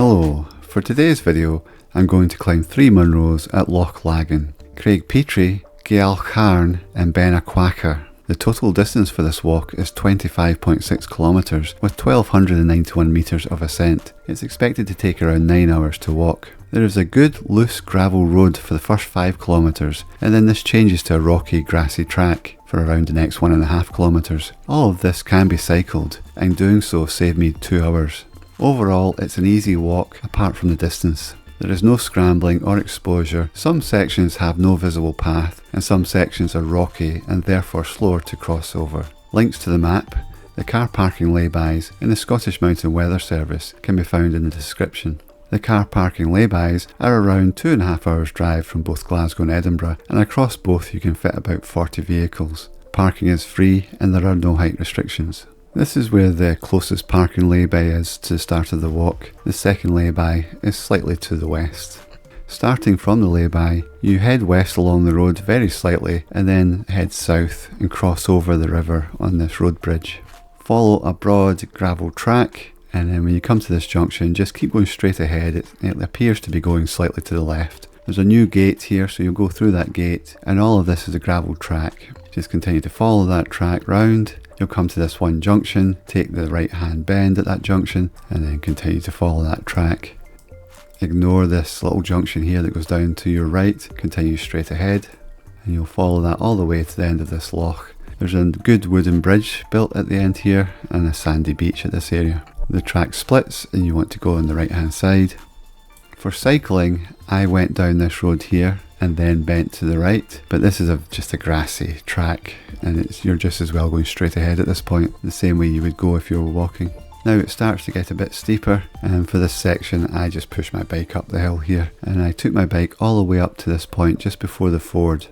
Hello, for today's video I'm going to climb 3 Munros at Loch Laggan, Creag Pitridh, Geal Chàrn and Beinn. The total distance for this walk is 25.6 kilometres with 1291 metres of ascent. It's expected to take around 9 hours to walk. There is a good loose gravel road for the first 5 kilometres and then this changes to a rocky grassy track for around the next 1.5 kilometres. All of this can be cycled and doing so saved me 2 hours. Overall it's an easy walk apart from the distance. There is no scrambling or exposure. Some sections have no visible path and some sections are rocky and therefore slower to cross over. Links to the map, the car parking laybys and the Scottish Mountain Weather Service can be found in the description. The car parking laybys are around 2.5 hours drive from both Glasgow and Edinburgh, and across both you can fit about 40 vehicles. Parking is free and there are no height restrictions. This is where the closest parking lay-by is to the start of the walk. The second lay-by is slightly to the west. Starting from the lay-by, you head west along the road very slightly and then head south and cross over the river on this road bridge. Follow a broad gravel track and then when you come to this junction just keep going straight ahead. It appears to be going slightly to the left. There's a new gate here so you'll go through that gate and all of this is a gravel track. Just continue to follow that track round. You'll come to this one junction, take the right hand bend at that junction and then continue to follow that track. Ignore this little junction here that goes down to your right, continue straight ahead and you'll follow that all the way to the end of this loch. There's a good wooden bridge built at the end here and a sandy beach at this area. The track splits and you want to go on the right hand side. For cycling, I went down this road here and then bent to the right, but this is just a grassy track and you're just as well going straight ahead at this point, the same way you would go if you were walking. Now it starts to get a bit steeper and for this section I just pushed my bike up the hill here and I took my bike all the way up to this point just before the ford.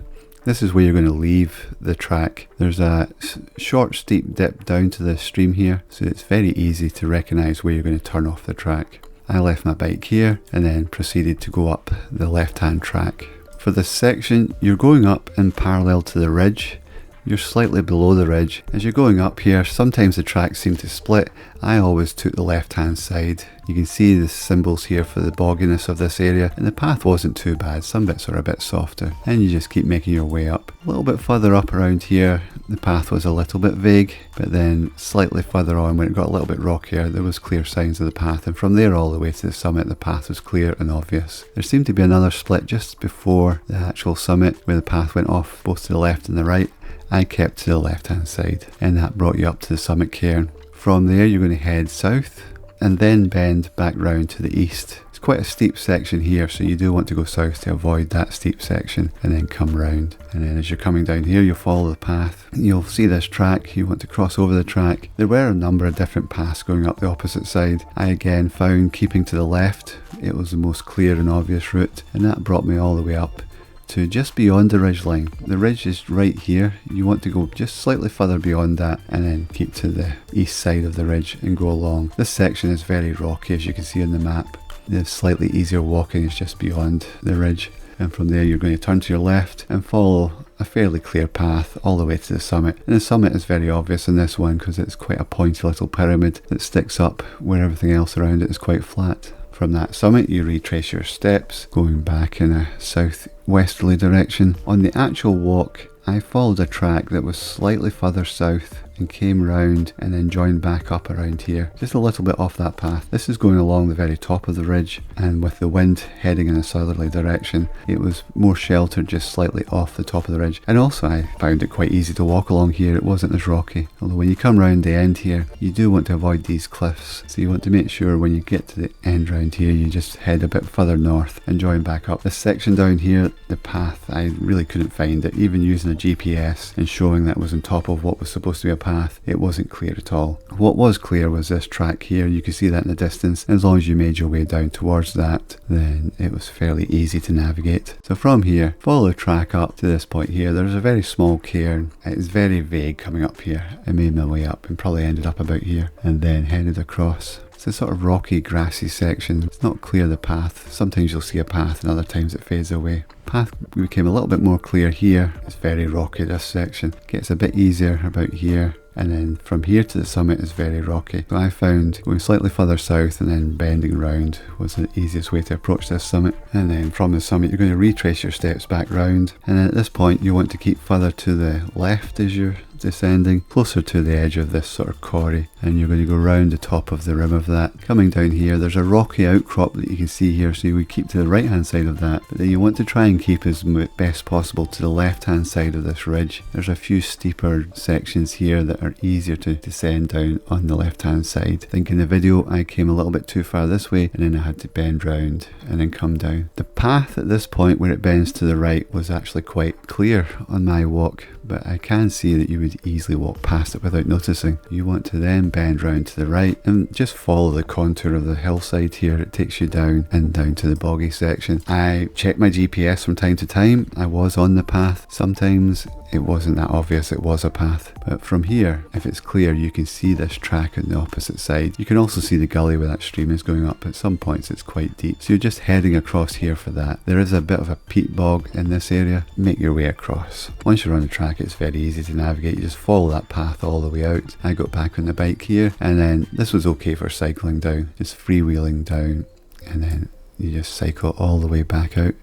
This is where you're going to leave the track. There's a short steep dip down to the stream here so it's very easy to recognise where you're going to turn off the track. I left my bike here and then proceeded to go up the left hand track. For this section, you're going up in parallel to the ridge. You're slightly below the ridge. As you're going up here, sometimes the tracks seem to split. I always took the left hand side. You can see the symbols here for the bogginess of this area and the path wasn't too bad. Some bits are a bit softer and you just keep making your way up. A little bit further up around here, the path was a little bit vague, but then slightly further on when it got a little bit rockier, there was clear signs of the path and from there all the way to the summit the path was clear and obvious. There seemed to be another split just before the actual summit where the path went off both to the left and the right. I kept to the left hand side and that brought you up to the summit cairn. From there you're going to head south and then bend back round to the east. It's quite a steep section here so you do want to go south to avoid that steep section and then come round. And then as you're coming down here you'll follow the path. You'll see this track, you want to cross over the track. There were a number of different paths going up the opposite side. I again found keeping to the left, it was the most clear and obvious route and that brought me all the way up to just beyond the ridge line. The ridge is right here. You want to go just slightly further beyond that and then keep to the east side of the ridge and go along. This section is very rocky as you can see on the map. The slightly easier walking is just beyond the ridge and from there you're going to turn to your left and follow a fairly clear path all the way to the summit. And the summit is very obvious in this one because it's quite a pointy little pyramid that sticks up where everything else around it is quite flat. From that summit you retrace your steps going back in a southwesterly direction. On the actual walk I followed a track that was slightly further south and came round and then joined back up around here, just a little bit off that path. This is going along the very top of the ridge and with the wind heading in a southerly direction it was more sheltered just slightly off the top of the ridge and also I found it quite easy to walk along here. It wasn't as rocky, although when you come round the end here you do want to avoid these cliffs, so you want to make sure when you get to the end round here you just head a bit further north and join back up. This section down here, the path, I really couldn't find it. Even using a GPS and showing that was on top of what was supposed to be a path, it wasn't clear at all. What was clear was this track here. You could see that in the distance. As long as you made your way down towards that, then it was fairly easy to navigate. So from here, follow the track up to this point here. There's a very small cairn. It's very vague coming up here. I made my way up and probably ended up about here and then headed across. It's a sort of rocky, grassy section. It's not clear the path. Sometimes you'll see a path and other times it fades away. Path became a little bit more clear here. It's very rocky, this section. Gets a bit easier about here and then from here to the summit is very rocky. So I found going slightly further south and then bending round was the easiest way to approach this summit. And then from the summit you're going to retrace your steps back round, and then at this point you want to keep further to the left as you're descending, closer to the edge of this sort of corrie, and you're going to go round the top of the rim of that. Coming down here, there's a rocky outcrop that you can see here, so you would keep to the right hand side of that, but then you want to try and keep as best possible to the left hand side of this ridge. There's a few steeper sections here that are easier to descend down on the left hand side. I think in the video I came a little bit too far this way, and then I had to bend round and then come down. The path at this point where it bends to the right was actually quite clear on my walk, but I can see that you would easily walk past it without noticing. You want to then bend round to the right and just follow the contour of the hillside here. It takes you down and down to the boggy section. I check my GPS from time to time. I was on the path. Sometimes it wasn't that obvious it was a path, but from here, if it's clear, you can see this track on the opposite side. You can also see the gully where that stream is going up. At some points it's quite deep, so you're just heading across here for that. There is a bit of a peat bog in this area. Make your way across. Once you're on the track, it's very easy to navigate. You just follow that path all the way out. I got back on the bike here, and then this was okay for cycling down, just freewheeling down, and then you just cycle all the way back out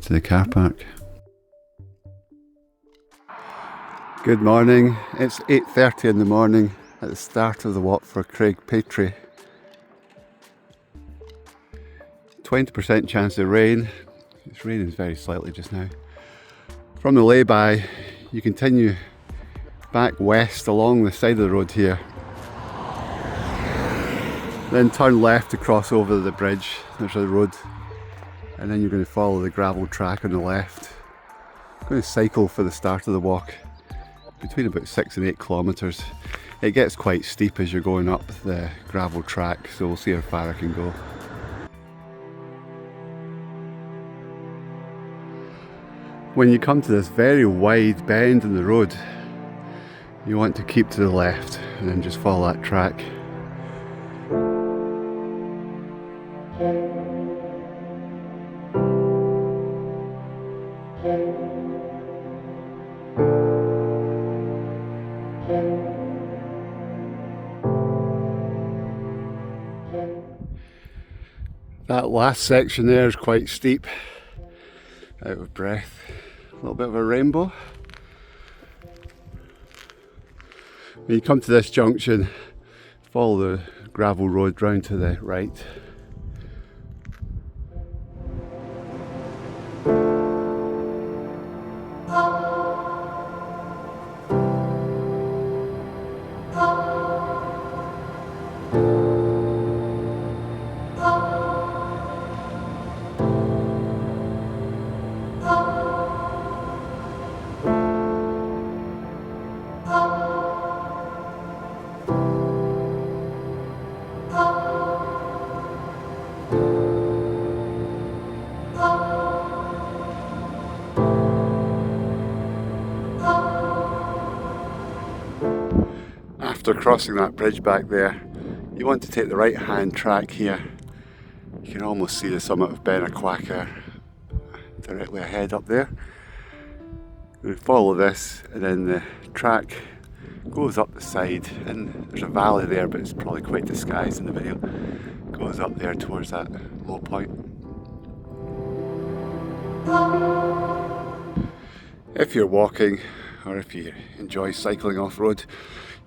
to the car park. Good morning. It's 8:30 in the morning at the start of the walk for Creag Pitridh. 20% chance of rain. It's raining very slightly just now. From the lay-by, you continue back west along the side of the road here. Then turn left to cross over the bridge. There's a road. And then you're going to follow the gravel track on the left. I'm going to cycle for the start of the walk. Between about 6 and 8 kilometres. It gets quite steep as you're going up the gravel track, so we'll see how far I can go. When you come to this very wide bend in the road, you want to keep to the left and then just follow that track. That last section there is quite steep. Out of breath. A little bit of a rainbow. When you come to this junction, follow the gravel road round to the right. After crossing that bridge back there, you want to take the right hand track here. You can almost see the summit of Beinn Chlachair directly ahead up there. We follow this, and then the track goes up the side, and there's a valley there, but it's probably quite disguised in the video. Goes up there towards that low point. If you're walking, or if you enjoy cycling off-road,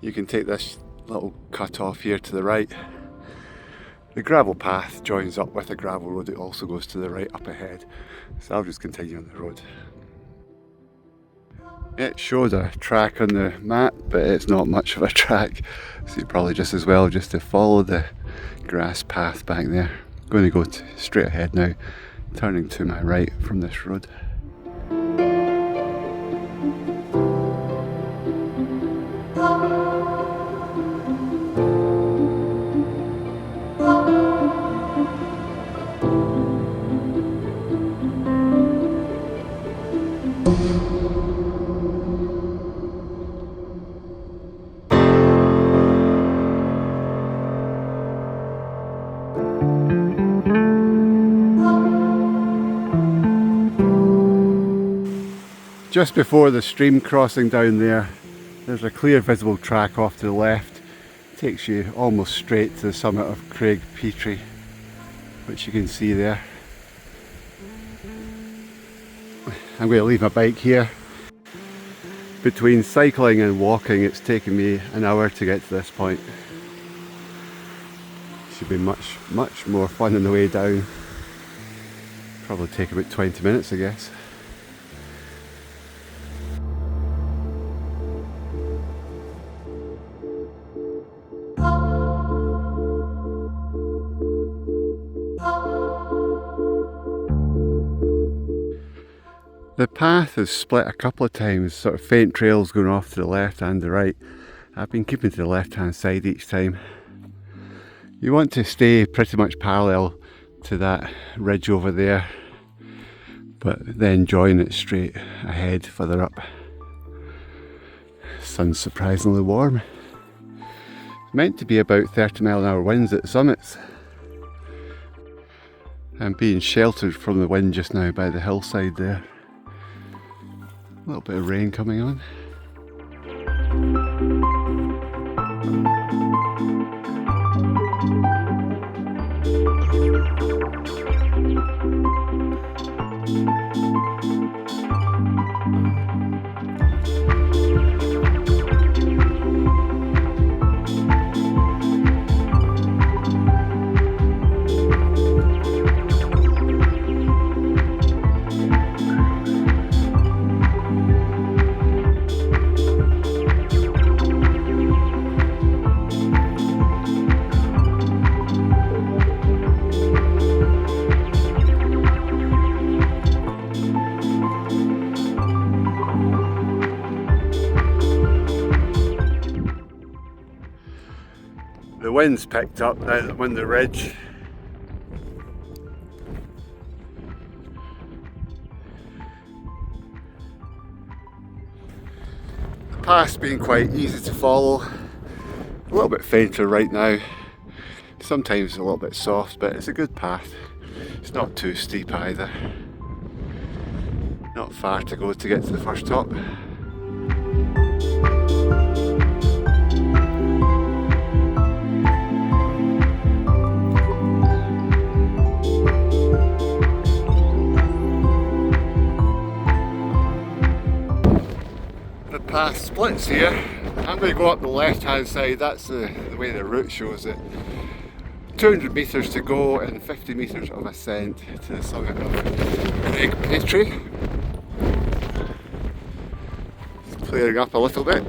you can take this little cut off here to the right. The gravel path joins up with a gravel road. It also goes to the right up ahead. So I'll just continue on the road. It showed a track on the map, but it's not much of a track. So you're probably just as well just to follow the grass path back there. I'm going to go straight ahead now, turning to my right from this road. Just before the stream crossing down there, There's a clear visible track off to the left. Takes you almost straight to the summit of Creag Pitridh, which you can see there. I'm going to leave my bike here. Between cycling and walking, it's taken me an hour to get to this point. Should be much more fun on the way down. Probably take about 20 minutes, I guess. The path is split a couple of times, sort of faint trails going off to the left and the right. I've been keeping to the left hand side each time. You want to stay pretty much parallel to that ridge over there, but then join it straight ahead further up. Sun's surprisingly warm. It's meant to be about 30 mph winds at the summits. I'm being sheltered from the wind just now by the hillside there. A little bit of rain coming on. The wind's picked up now that I'm on the ridge. The path's been quite easy to follow. A little bit fainter right now. Sometimes a little bit soft, but it's a good path. It's not too steep either. Not far to go to get to the first top. Path splits here. I'm going to go up the left hand side, that's the way the route shows it. 200 metres to go and 50 metres of ascent to the summit of Creag Pitridh. It's clearing up a little bit.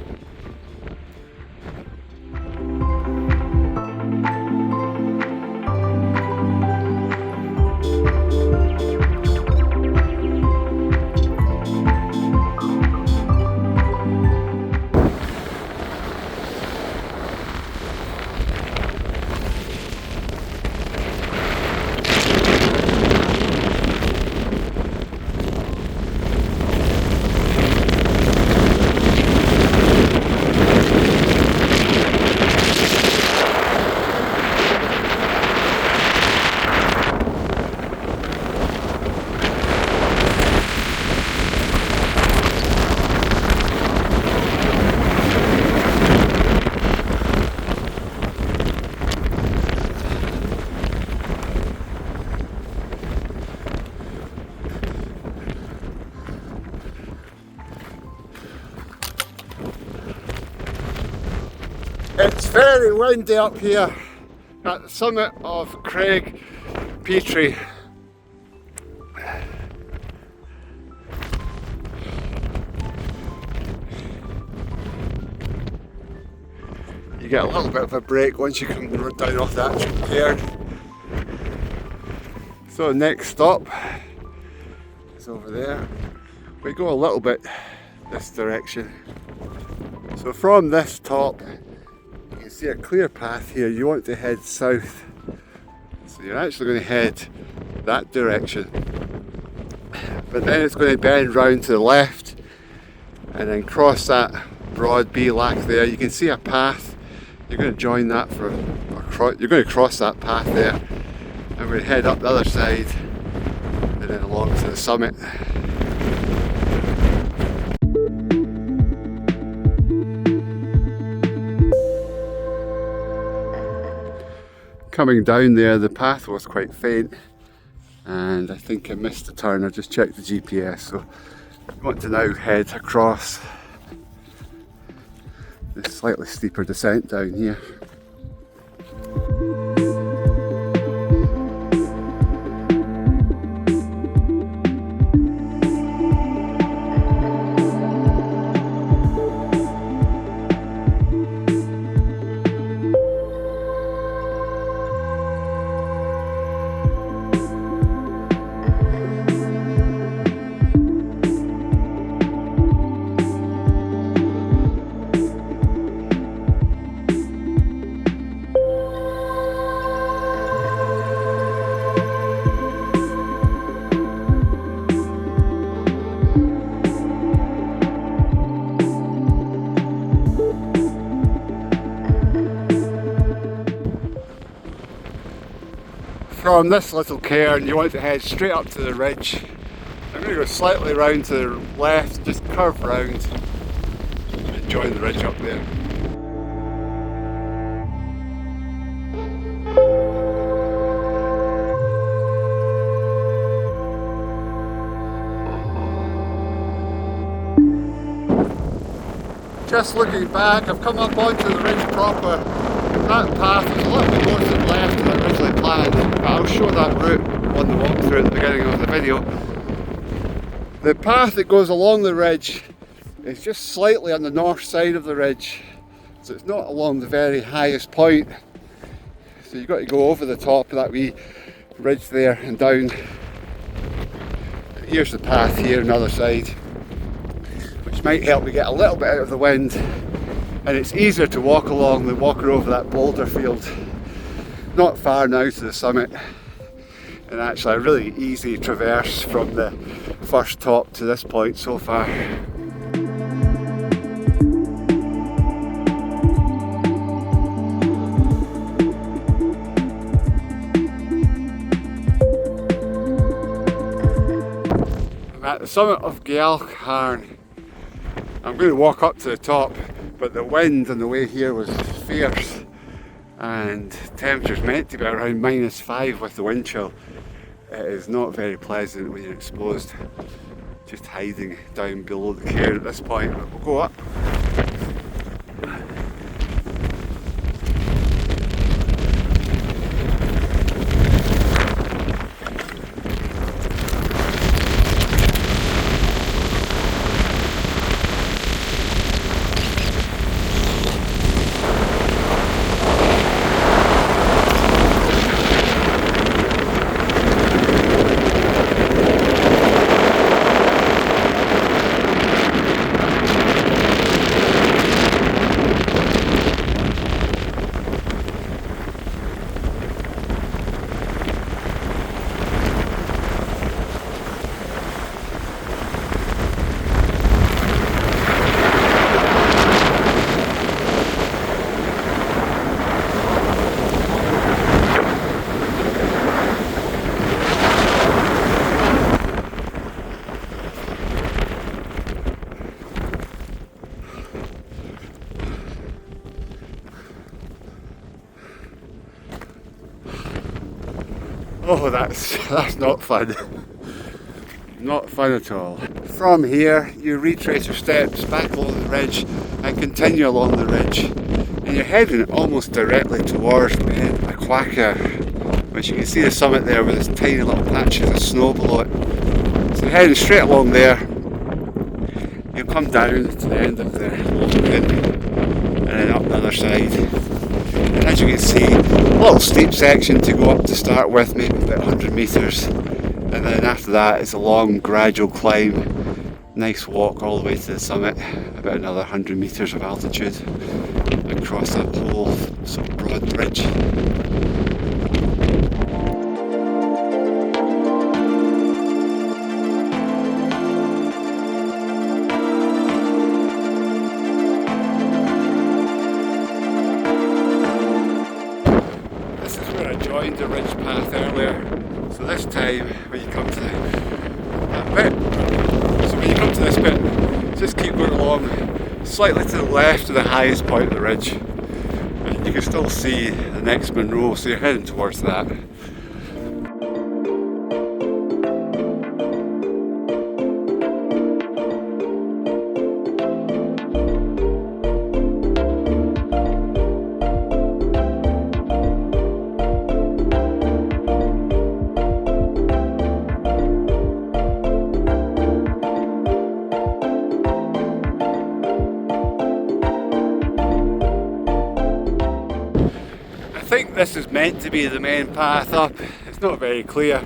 It's very windy up here at the summit of Creag Pitridh. You get a little bit of a break once you come down off that Chlachair. So next stop is over there. We go a little bit this direction. So from this top, you can see a clear path here. You want to head south. So you're actually going to head that direction. But then it's going to bend round to the left and then cross that broad Beinn there. You can see a path. You're going to join that you're going to cross that path there. And we're going to head up the other side and then along to the summit. coming down there, the path was quite faint and I think I missed the turn. I just checked the GPS, so I want to now head across this slightly steeper descent down here. From this little cairn you want to head straight up to the ridge. I'm going to go slightly round to the left, just curve round and join the ridge up there. Just looking back, I've come up onto the ridge proper. That path is a little bit more to the left than I originally planned, but I'll show that route on the walkthrough at the beginning of the video. The path that goes along the ridge is just slightly on the north side of the ridge, so it's not along the very highest point. So you've got to go over the top of that wee ridge there and down. And here's the path here on the other side, which might help me get a little bit out of the wind. And it's easier to walk along than walking over that boulder field. Not far now to the summit, and actually a really easy traverse from the first top to this point so far. I'm at the summit of Geal Chàrn. I'm going to walk up to the top, but the wind on the way here was fierce and temperature's meant to be around -5 with the wind chill. It is not very pleasant when you're exposed, just hiding down below the cairn at this point, but we'll go up. Oh, that's not fun. Not fun at all. From here, you retrace your steps back along the ridge and continue along the ridge. And you're heading almost directly towards Chlachair, which you can see the summit there with this tiny little patches of snow below it. So you're heading straight along there. You'll come down to the end of the Loch Laggan and then up the other side. And as you can see, a little steep section to go up to start with, maybe about 100 metres, and then after that it's a long gradual climb, nice walk all the way to the summit, about another 100 metres of altitude across that whole sort of broad bridge. Joined the ridge path earlier, so this time when you come to that bit, this bit, just keep going along slightly to the left of the highest point of the ridge, And you can still see the next Munro, so you're heading towards that. I think this is meant to be the main path up. It's not very clear.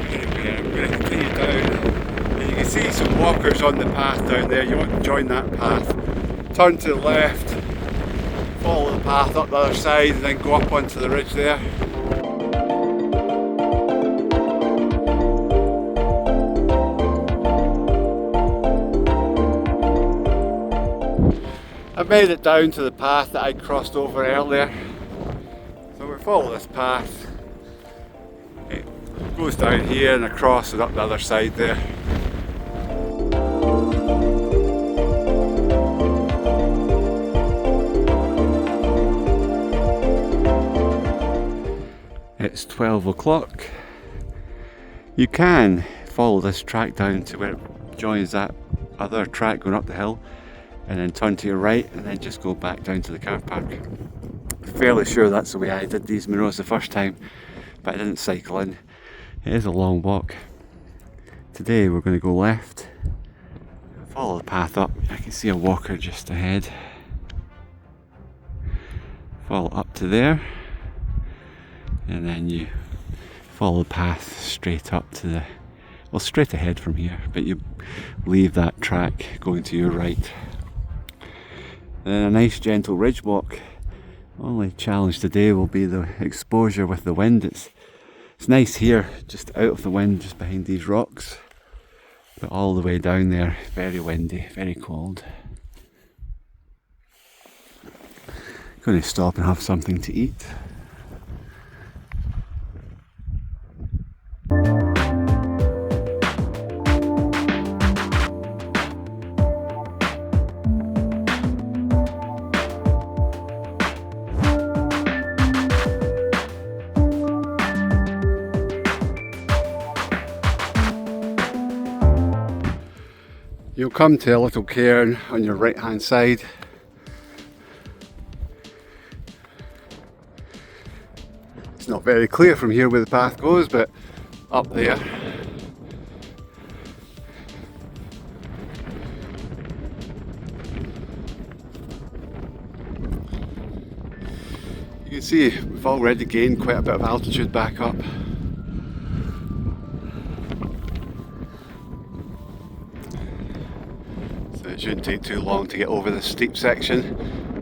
Anyway, I'm going to continue down. And you can see some walkers on the path down there. You want to join that path. Turn to the left, follow the path up the other side, and then go up onto the ridge there. I've made it down to the path that I crossed over earlier. So we'll follow this path. It goes down here and across and up the other side there. It's 12 o'clock. You can follow this track down to where it joins that other track going up the hill, and then turn to your right and then just go back down to the car park. Fairly sure that's the way I did these Munros the first time, but I didn't cycle in. It is a long walk. Today we're going to go left, follow the path up. I can see a walker just ahead. Follow up to there, and then you follow the path straight up to the, well, straight ahead from here, but you leave that track going to your right. Then a nice gentle ridge walk. Only challenge today will be the exposure with the wind. It's nice here, just out of the wind, just behind these rocks, but all the way down there, very windy, very cold. Going to stop and have something to eat. You'll come to a little cairn on your right hand side. It's not very clear from here where the path goes, but up there. You can see we've already gained quite a bit of altitude back up. It shouldn't take too long to get over this steep section,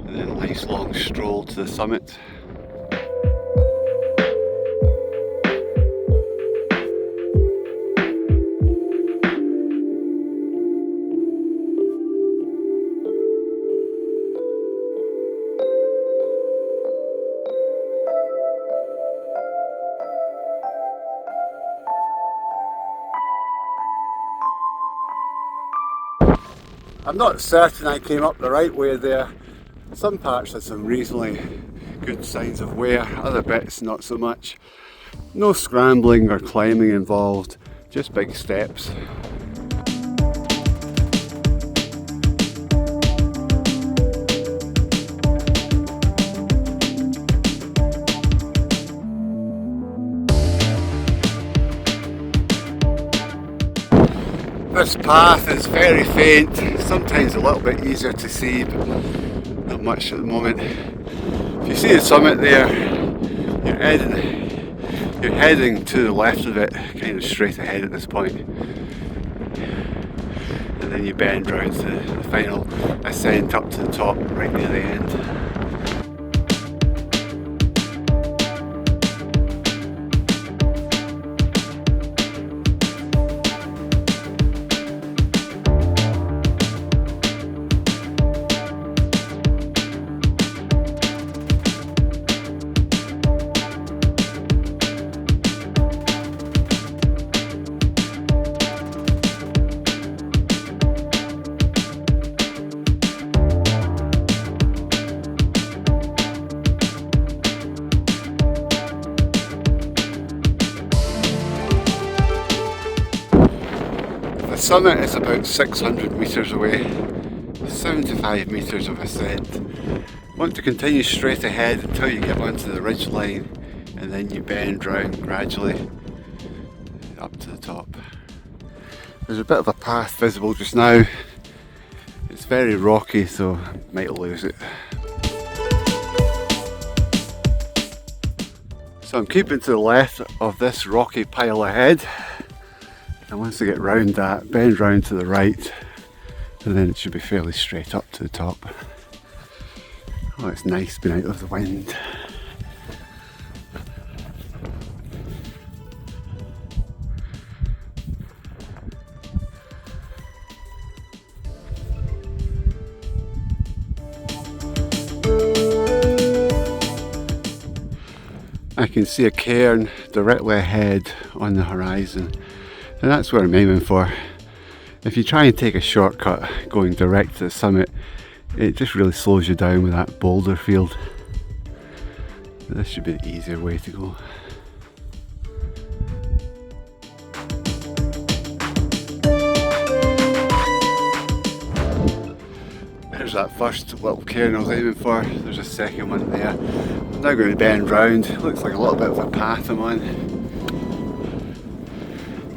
and then a nice long stroll to the summit. I'm not certain I came up the right way there. Some parts had some reasonably good signs of wear, other bits not so much. No scrambling or climbing involved, just big steps. This path is very faint, sometimes a little bit easier to see, but not much at the moment. If you see the summit there, you're heading to the left of it, kind of straight ahead at this point. And then you bend round to the final ascent up to the top, right near the end. summit is about 600 metres away, 75 metres of ascent. Want to continue straight ahead until you get onto the ridge line, and then you bend round gradually up to the top. There's a bit of a path visible just now. It's very rocky, so I might lose it. So I'm keeping to the left of this rocky pile ahead, and once I get round that, bend round to the right, and then it should be fairly straight up to the top. Oh, it's nice being out of the wind. I can see a cairn directly ahead on the horizon, and that's what I'm aiming for. If you try and take a shortcut going direct to the summit, it just really slows you down with that boulder field. This should be the easier way to go. There's that first little cairn I was aiming for. There's a second one there. I'm now going to bend round. It looks like a little bit of a path I'm on.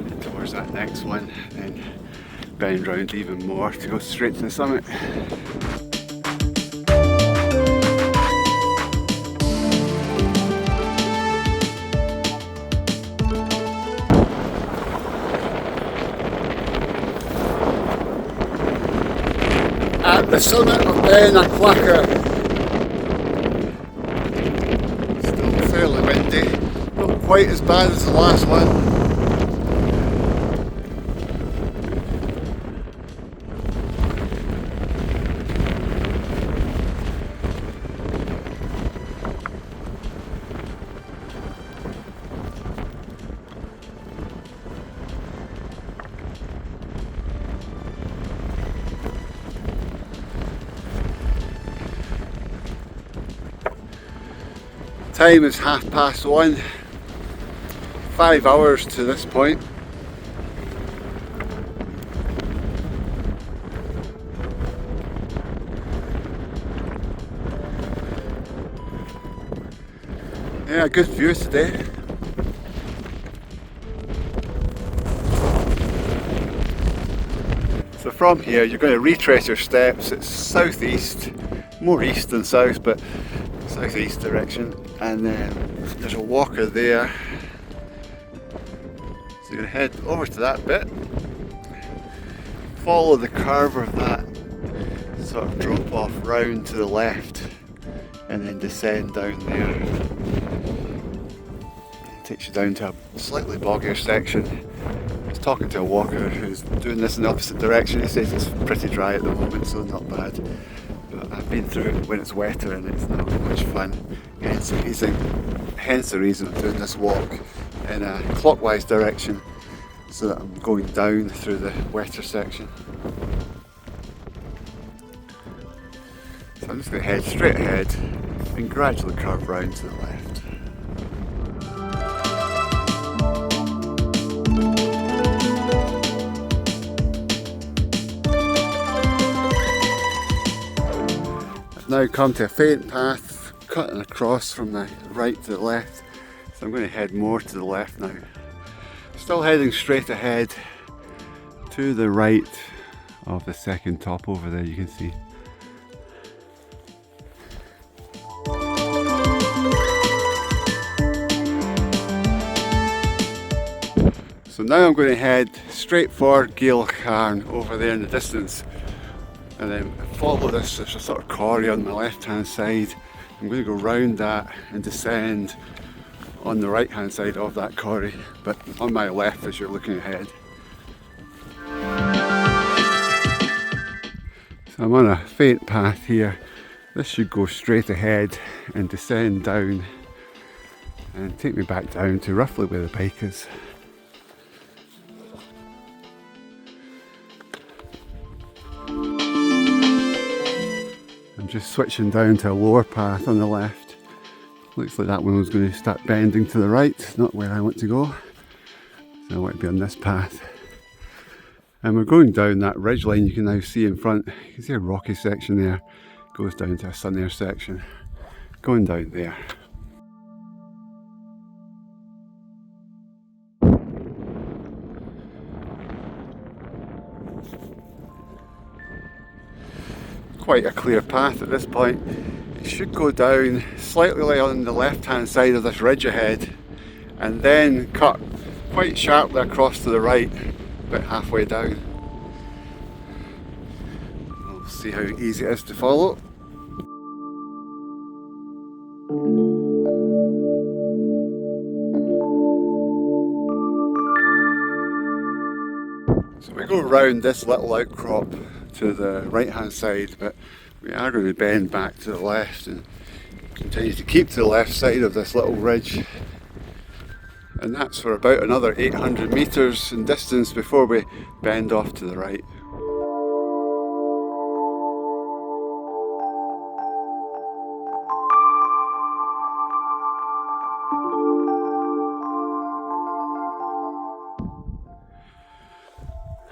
And towards that next one, then bend round even more to go straight to the summit. At the summit of Beinn and Chlachair. Still fairly windy, not quite as bad as the last one. Time is 1:30. 5 hours to this point. Yeah, good view today. So from here you're going to retrace your steps. It's southeast, more east than south, but southeast direction, and then there's a walker there, so you're going to head over to that bit, follow the curve of that sort of drop off round to the left, and then descend down there. It takes you down to a slightly boggier section. I was talking to a walker who's doing this in the opposite direction. He says it's pretty dry at the moment, so not bad. I've been through it when it's wetter and it's not much fun, hence the reason I'm doing this walk in a clockwise direction, so that I'm going down through the wetter section. So I'm just going to head straight ahead and gradually curve round to the left. Now come to a faint path cutting across from the right to the left, so I'm going to head more to the left now. Still heading straight ahead to the right of the second top over there, you can see. So now I'm going to head straight for Geal Chàrn over there in the distance. And then follow this, there's a sort of corrie on my left hand side. I'm going to go round that and descend on the right hand side of that corrie, but on my left as you're looking ahead. So I'm on a faint path here. This should go straight ahead and descend down and take me back down to roughly where the pike is. I'm just switching down to a lower path on the left. Looks like that one was going to start bending to the right, not where I want to go. So I want to be on this path. And we're going down that ridge line you can now see in front. You can see a rocky section there, goes down to a sunnier section. Going down there. Quite a clear path at this point. It should go down slightly on the left hand side of this ridge ahead and then cut quite sharply across to the right, about halfway down. We'll see how easy it is to follow. So we go around this little outcrop to the right hand side, but we are going to bend back to the left and continue to keep to the left side of this little ridge. And that's for about another 800 metres in distance before we bend off to the right.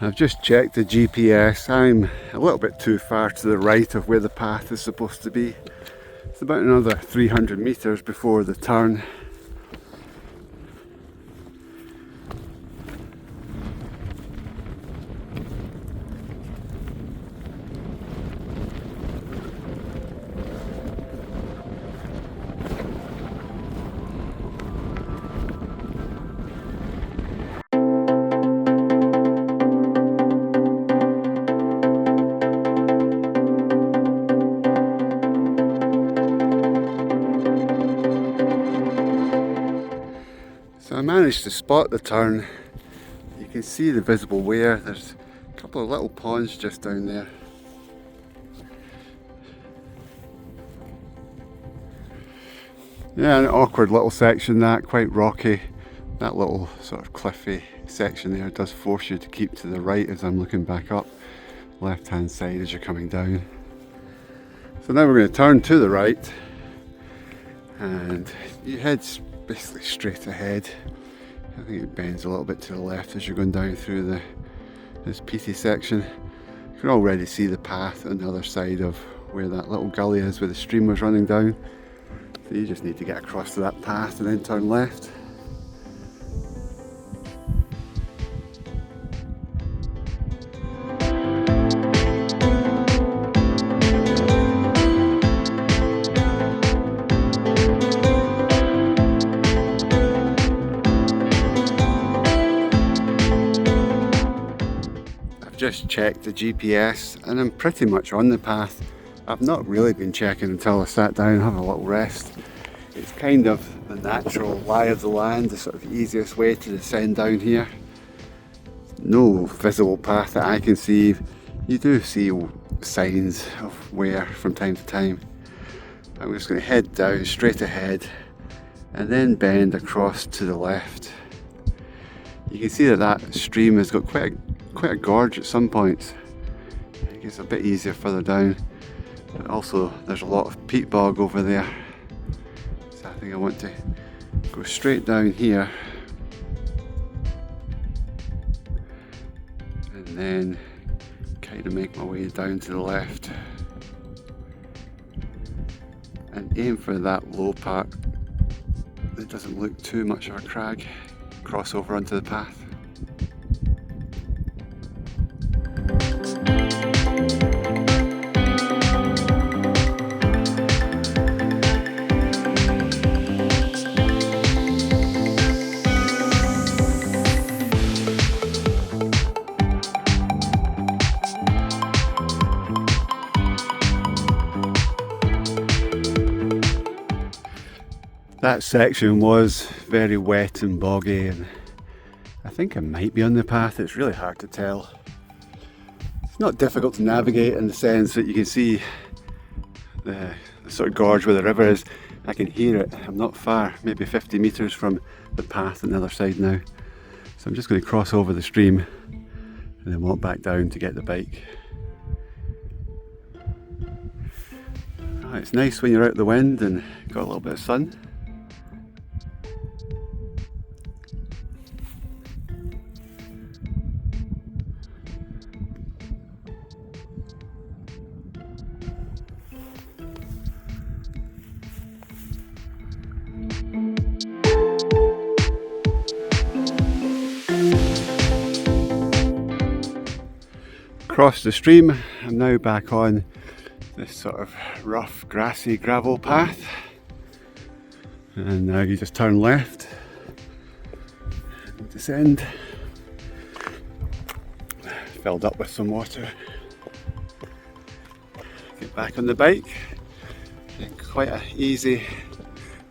I've just checked the GPS. I'm a little bit too far to the right of where the path is supposed to be. It's about another 300 metres before the turn. So I managed to spot the turn. You can see the visible weir. There's a couple of little ponds just down there. Yeah, an awkward little section, that, quite rocky. That little sort of cliffy section there does force you to keep to the right as I'm looking back up. Left hand side as you're coming down. So now we're going to turn to the right and you head basically straight ahead. I think it bends a little bit to the left as you're going down through this peaty section. You can already see the path on the other side of where that little gully is where the stream was running down. So you just need to get across to that path and then turn left. Just checked the GPS and I'm pretty much on the path. I've not really been checking until I sat down and have a little rest. It's kind of the natural lie of the land, the sort of easiest way to descend down here. No visible path that I can see. You do see signs of wear from time to time. I'm just going to head down straight ahead and then bend across to the left. You can see that stream has got quite a gorge at some points. It gets a bit easier further down, but also there's a lot of peat bog over there. So I think I want to go straight down here and then kind of make my way down to the left and aim for that low part that doesn't look too much of a crag. Cross over onto the path. That section was very wet and boggy, and I think I might be on the path. It's really hard to tell. It's not difficult to navigate in the sense that you can see the sort of gorge where the river is. I can hear it. I'm not far, maybe 50 metres from the path on the other side now. So I'm just going to cross over the stream and then walk back down to get the bike. Oh, it's nice when you're out in the wind and got a little bit of sun. Across the stream, I'm now back on this sort of rough, grassy gravel path, and now you just turn left and descend. Filled up with some water. Get back on the bike, and quite an easy,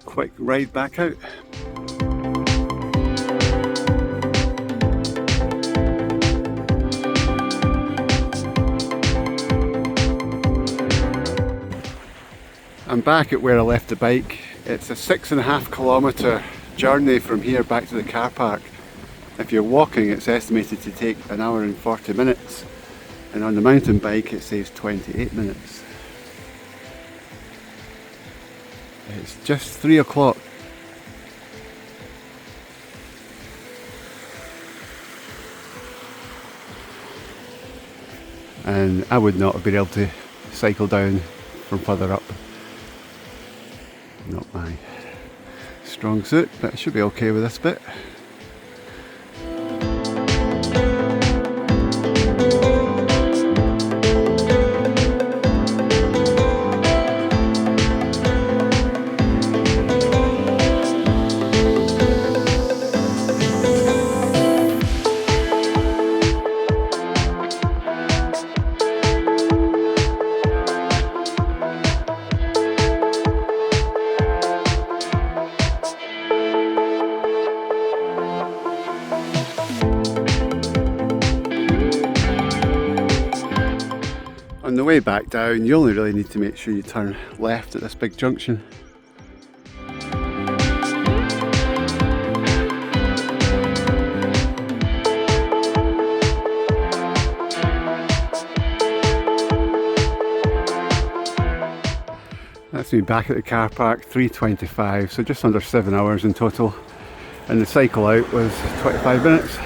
quick ride back out. I'm back at where I left the bike. It's a 6.5 kilometre journey from here back to the car park. If you're walking, it's estimated to take 1 hour and 40 minutes, and on the mountain bike it saves 28 minutes. It's just 3 o'clock. And I would not have been able to cycle down from further up. Not my strong suit, but I should be okay with this bit. On the way back down, you only really need to make sure you turn left at this big junction. That's me back at the car park, 3:25, so just under 7 hours in total, and the cycle out was 25 minutes.